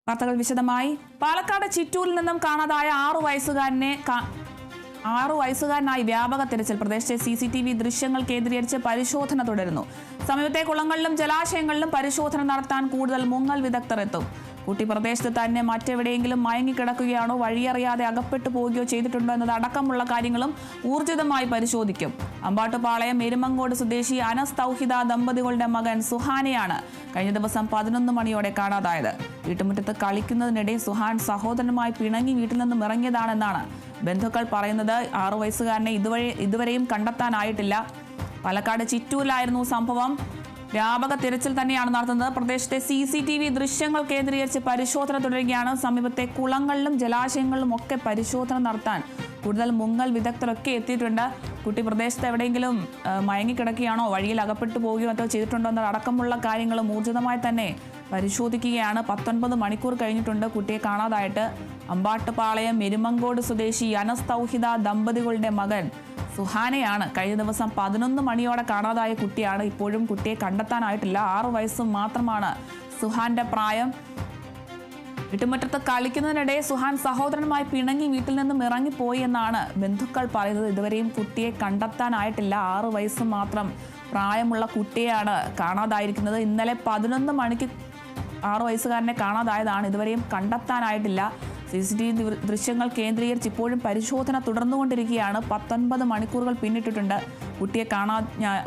വാർത്തകൾ വിശദമായി. പാലക്കാട് ചിറ്റൂരിൽ നിന്നും കാണാതായ 6 വയസ്സുകാരനായി വ്യാപക തിരച്ചിൽ. പ്രദേശത്തെ CCTV ദൃശ്യങ്ങൾ കേന്ദ്രീകരിച്ച് പരിശോധന തുടരുന്നു. സമീപത്തെ കുളങ്ങളിലും ജലാശയങ്ങളിലും പരിശോധന നടത്താൻ കൂടുതൽ മുങ്ങൽ വിദഗ്ധർ എത്തും. കുട്ടി പ്രദേശത്ത് തന്നെ മറ്റെവിടെയെങ്കിലും മയങ്ങിക്കിടക്കുകയാണോ, വഴിയറിയാതെ അകപ്പെട്ടു പോവുകയോ ചെയ്തിട്ടുണ്ടോ എന്നതടക്കമുള്ള കാര്യങ്ങളും ഊർജിതമായി പരിശോധിക്കും. അമ്പാട്ടുപാളയം എരുമങ്കോട് സ്വദേശി അനസ് തൗഹിദ ദമ്പതികളുടെ മകൻ സുഹാനെയാണ് കഴിഞ്ഞ ദിവസം 11 മണിയോടെ കാണാതായത്. വീട്ടുമുറ്റത്ത് കളിക്കുന്നതിനിടെ സുഹാൻ സഹോദരനുമായി പിണങ്ങി വീട്ടിൽ നിന്നും ഇറങ്ങിയതാണെന്നാണ് ബന്ധുക്കൾ പറയുന്നത്. 6 വയസ്സുകാരനെ ഇതുവരെയും കണ്ടെത്താനായിട്ടില്ല. പാലക്കാട് ചിറ്റൂരിലായിരുന്നു സംഭവം. വ്യാപക തിരച്ചിൽ തന്നെയാണ് നടത്തുന്നത്. പ്രദേശത്തെ CCTV ദൃശ്യങ്ങൾ കേന്ദ്രീകരിച്ച് പരിശോധന തുടരുകയാണ്. സമീപത്തെ കുളങ്ങളിലും ജലാശയങ്ങളിലും ഒക്കെ പരിശോധന നടത്താൻ കൂടുതൽ മുങ്ങൽ വിദഗ്ധരൊക്കെ എത്തിയിട്ടുണ്ട്. കുട്ടി പ്രദേശത്ത് എവിടെയെങ്കിലും മയങ്ങിക്കിടക്കുകയാണോ, വഴിയിൽ അകപ്പെട്ടു പോവുകയോ മറ്റോ ചെയ്തിട്ടുണ്ടോ എന്നതടക്കമുള്ള കാര്യങ്ങളും ഊർജിതമായി തന്നെ പരിശോധിക്കുകയാണ്. 19 മണിക്കൂർ കഴിഞ്ഞിട്ടുണ്ട് കുട്ടിയെ കാണാതായിട്ട്. അമ്പാട്ടുപാളയം എരുമങ്കോട് സ്വദേശി അനസ് തൗഹിദ ദമ്പതികളുടെ മകൻ സുഹാനെയാണ് കഴിഞ്ഞ ദിവസം 11 മണിയോടെ കാണാതായ കുട്ടിയാണ്. ഇപ്പോഴും കുട്ടിയെ കണ്ടെത്താനായിട്ടില്ല. 6 വയസ്സ് മാത്രമാണ് സുഹാന്റെ പ്രായം. വീട്ടുമുറ്റത്ത് കളിക്കുന്നതിനിടെ സുഹാൻ സഹോദരനുമായി പിണങ്ങി വീട്ടിൽ നിന്നും ഇറങ്ങിപ്പോയി എന്നാണ് ബന്ധുക്കൾ പറയുന്നത്. ഇതുവരെയും കുട്ടിയെ കണ്ടെത്താനായിട്ടില്ല. 6 വയസ്സ് മാത്രം പ്രായമുള്ള കുട്ടിയാണ് കാണാതായിരിക്കുന്നത്. ഇന്നലെ 11 മണിക്ക് 6 വയസ്സുകാരനെ കാണാതായതാണ്. ഇതുവരെയും കണ്ടെത്താനായിട്ടില്ല. CCTV ദൃശ്യങ്ങൾ കേന്ദ്രീകരിച്ച് ഇപ്പോഴും പരിശോധന തുടർന്നുകൊണ്ടിരിക്കുകയാണ്. 19 മണിക്കൂറുകൾ പിന്നിട്ടിട്ടുണ്ട്. കുട്ടിയെ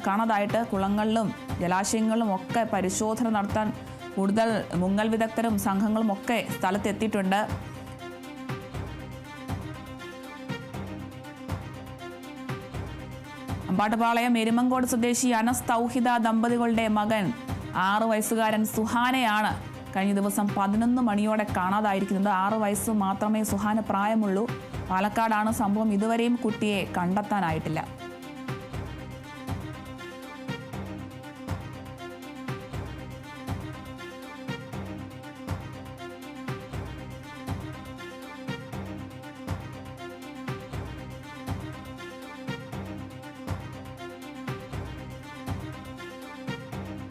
കാണാതായിട്ട് കുളങ്ങളിലും ജലാശയങ്ങളിലും ഒക്കെ പരിശോധന നടത്താൻ കൂടുതൽ മുങ്ങൽ വിദഗ്ധരും സംഘങ്ങളും ഒക്കെ സ്ഥലത്തെത്തിയിട്ടുണ്ട്. അമ്പാട്ടുപാളയം എരുമങ്കോട് സ്വദേശി അനസ് തൗഹിദ ദമ്പതികളുടെ മകൻ 6 വയസ്സുകാരൻ സുഹാനെയാണ് കഴിഞ്ഞ ദിവസം 11 മണിയോടെ കാണാതായിരിക്കുന്നത്. 6 വയസ്സ് മാത്രമേ സുഹാന് പ്രായമുള്ളൂ. പാലക്കാടാണ് സംഭവം. ഇതുവരെയും കുട്ടിയെ കണ്ടെത്താനായിട്ടില്ല.